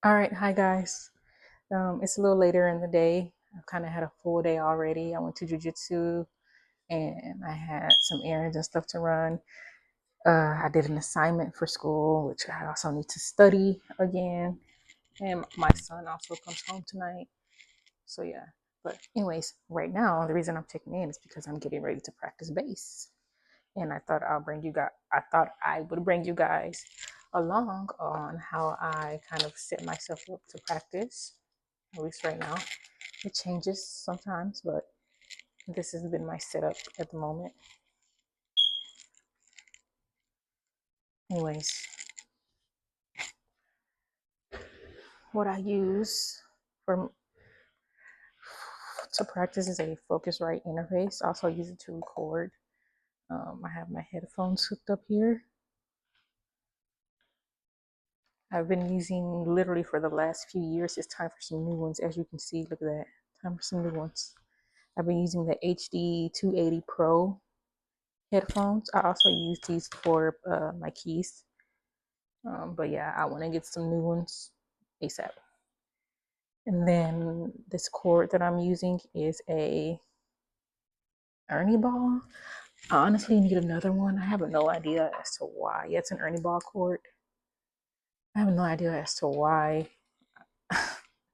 All right, hi guys. It's a little later in the day. I've kind of had a full day already. I went to jujitsu and I had some errands and stuff to run. I did an assignment for school, which I also need to study again. And my son also comes home tonight. So yeah. But anyways, right now the reason I'm checking in is because I'm getting ready to practice bass. And I thought I would bring you guys along on how I kind of set myself up to practice, at least right now. It changes sometimes, but this has been my setup at the moment. Anyways, what I use for to practice is a Focusrite interface. I also use it to record. I have my headphones hooked up here. I've been using literally for the last few years. It's time for some new ones. As you can see, look at that. Time for some new ones. I've been using the HD 280 Pro headphones. I also use these for my keys. But yeah, I want to get some new ones ASAP. And then this cord that I'm using is a Ernie ball. I honestly need another one. I have no idea as to why. Yeah, it's an Ernie ball cord. I have no idea as to why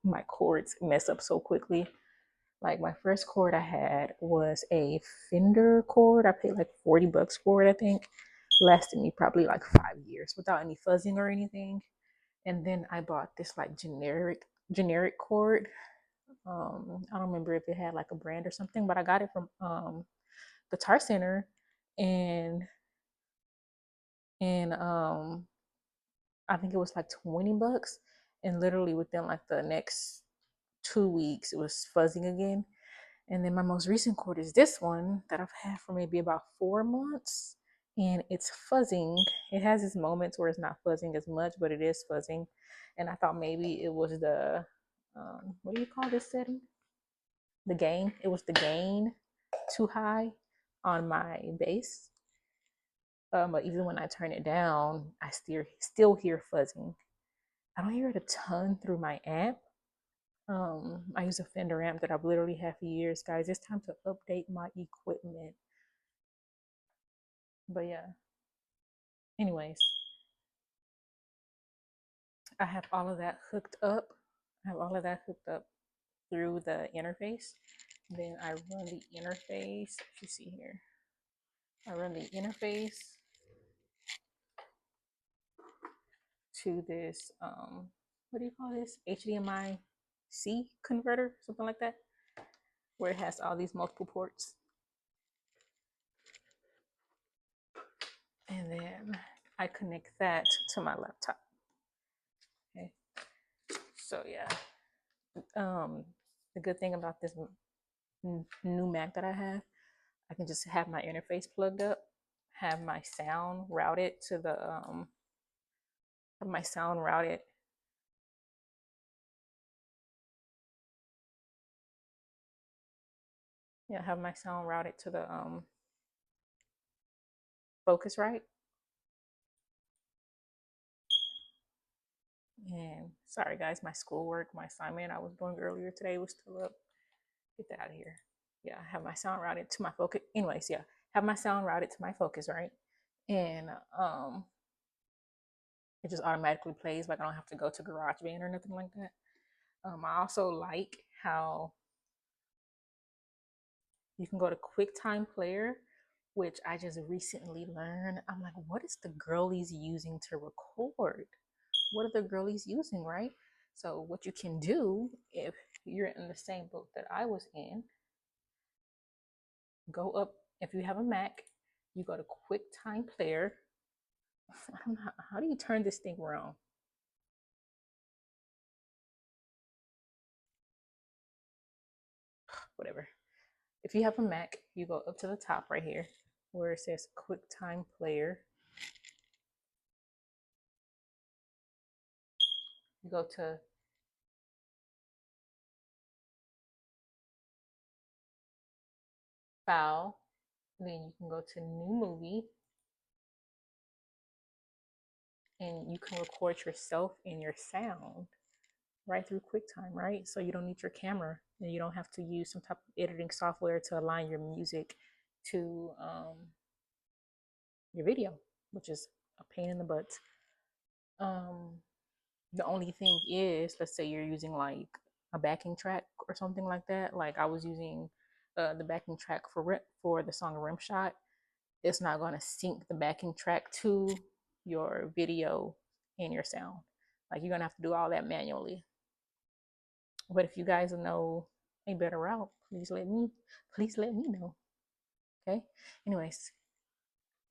my cords mess up so quickly. Like my first cord I had was a Fender cord. I paid like $40 for it, I think. Lasted me probably like 5 years without any fuzzing or anything. And then I bought this like generic cord. I don't remember if it had like a brand or something, but I got it from Guitar Center, and and I think it was like $20, and literally within like the next 2 weeks, it was fuzzing again. And then my most recent cord is this one that I've had for maybe about 4 months, and it's fuzzing. It has its moments where it's not fuzzing as much, but it is fuzzing. And I thought maybe it was the what do you call this setting? The gain. It was the gain too high on my bass. But even when I turn it down, I still hear fuzzing. I don't hear it a ton through my amp. I use a Fender amp that I've literally had for years, guys. It's time to update my equipment. But yeah, anyways, I have all of that hooked up. I have all of that hooked up through the interface. Then I run the interface. You see here, I run the interface to this what do you call this, HDMI C converter, something like that, where it has all these multiple ports. And then I connect that to my laptop. Okay, so yeah, the good thing about this new Mac that I have, I can just have my interface plugged up, have my sound routed to the have my sound routed yeah, have my sound routed to the Focusrite. And sorry guys, my schoolwork, my assignment I was doing earlier today was still up. Get that out of here. Yeah, have my sound routed to my focus. Anyways, yeah, have my sound routed to my Focusrite, and it just automatically plays. Like I don't have to go to GarageBand or nothing like that. I also like how you can go to QuickTime Player, which I just recently learned. I'm like, what is the girlies using to record? What are the girlies using, right? So what you can do if you're in the same boat that I was in, go up. If you have a Mac, you go to QuickTime Player. I don't know how do you turn this thing around. Whatever. If you have a Mac, you go up to the top right here where it says QuickTime Player. You go to File, then you can go to New Movie, and you can record yourself and your sound. right through QuickTime, right? So you don't need your camera and you don't have to use some type of editing software to align your music to your video, which is a pain in the butt. Um, the only thing is, let's say you're using like a backing track or something like that. Like I was using the backing track for the song Rimshot. It's not going to sync the backing track to your video and your sound. Like you're gonna have to do all that manually. But if you guys know a better route, please let me know. Okay. Anyways,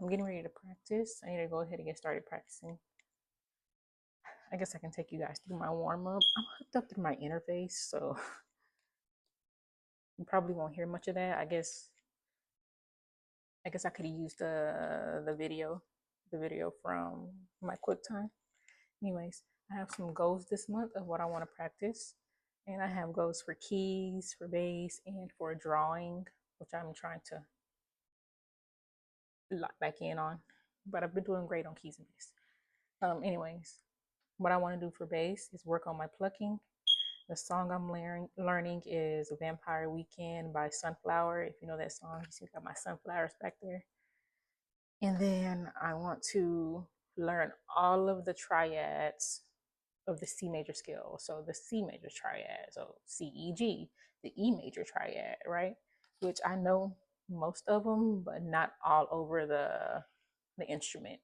I'm getting ready to practice. I need to go ahead and get started practicing. I guess I can take you guys through my warm up. I'm hooked up through my interface, so you probably won't hear much of that. I could have used the video from my QuickTime. Anyways, I have some goals this month of what I want to practice. And I have goals for keys, for bass, and for drawing, which I'm trying to lock back in on. But I've been doing great on keys and bass. Anyways, what I want to do for bass is work on my plucking. The song I'm learning is Vampire Weekend by Sunflower. If you know that song, you see, got my sunflowers back there. And then I want to learn all of the triads of the C major scale. So the C major triad, so C, E, G, the E major triad, right? Which I know most of them, but not all over the instrument.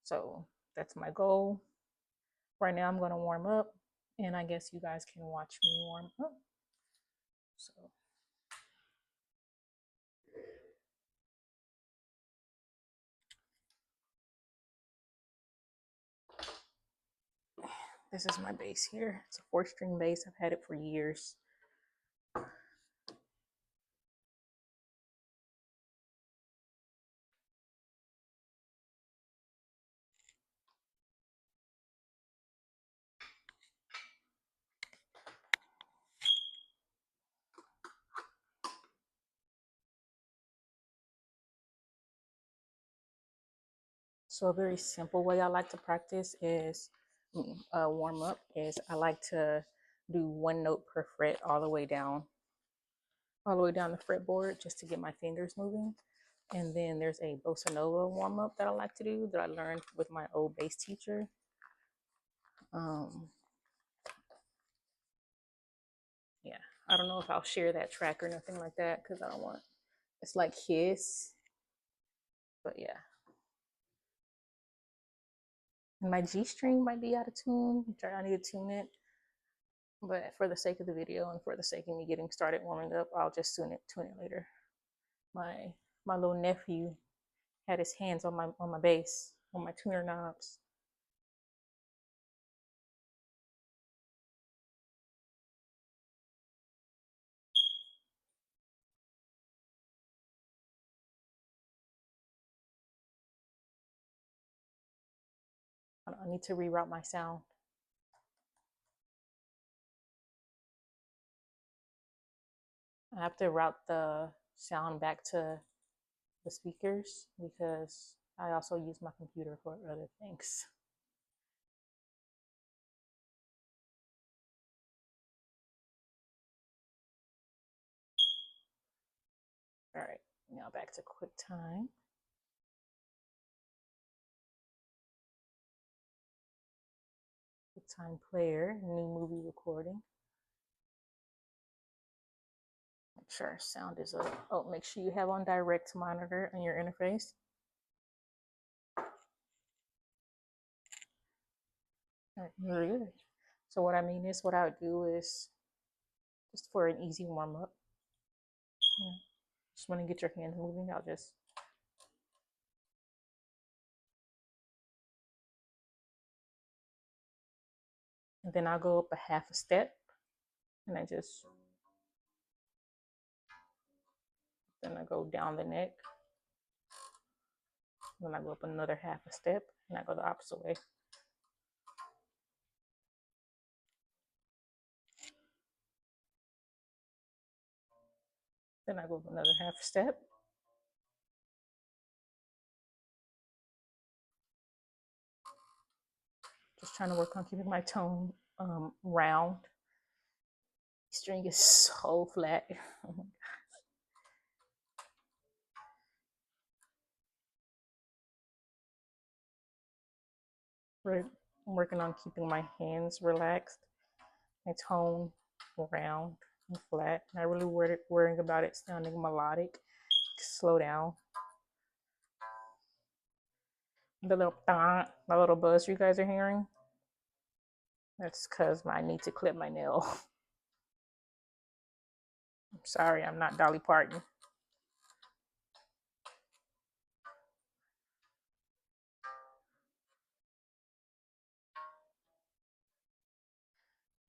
So that's my goal. Right now I'm gonna warm up, and I guess you guys can watch me warm up. So this is my bass here. It's a 4-string bass. I've had it for years. So a very simple way I like to practice is warm up is I like to do one note per fret all the way down the fretboard just to get my fingers moving. And then there's a bossa nova warm up that I like to do that I learned with my old bass teacher. Yeah, I don't know if I'll share that track or nothing like that because I don't want it's like his, but yeah. And my G string might be out of tune. I need to tune it. But for the sake of the video and for the sake of me getting started warming up, I'll just tune it later. My little nephew had his hands on my bass, on my tuner knobs. I need to reroute my sound. I have to route the sound back to the speakers because I also use my computer for other things. All right, now back to QuickTime. QuickTime Player, new movie recording. Make sure our sound is up. Oh, make sure you have on direct monitor on your interface. All right, very good. So what I mean is, what I would do is just for an easy warm up. Just want to get your hands moving. I'll just and then I'll go up a half a step, and then I go down the neck. Then I go up another half a step, and I go the opposite way. Then I go up another half a step. Just trying to work on keeping my tone round. String is so flat. I'm working on keeping my hands relaxed, my tone round and flat. Not really worrying about it sounding melodic. Slow down. The little buzz you guys are hearing, that's because I need to clip my nail. I'm sorry, I'm not Dolly Parton.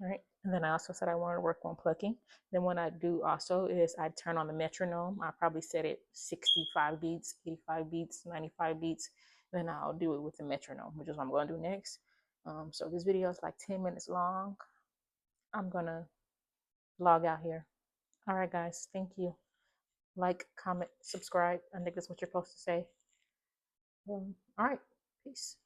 All right. And then I also said I wanted to work on plucking. Then what I do also is I turn on the metronome. I probably set it 65 beats, 85 beats, 95 beats. Then I'll do it with the metronome, which is what I'm going to do next. So this video is like 10 minutes long. I'm going to log out here. All right, guys. Thank you. Like, comment, subscribe. I think that's what you're supposed to say. All right. Peace.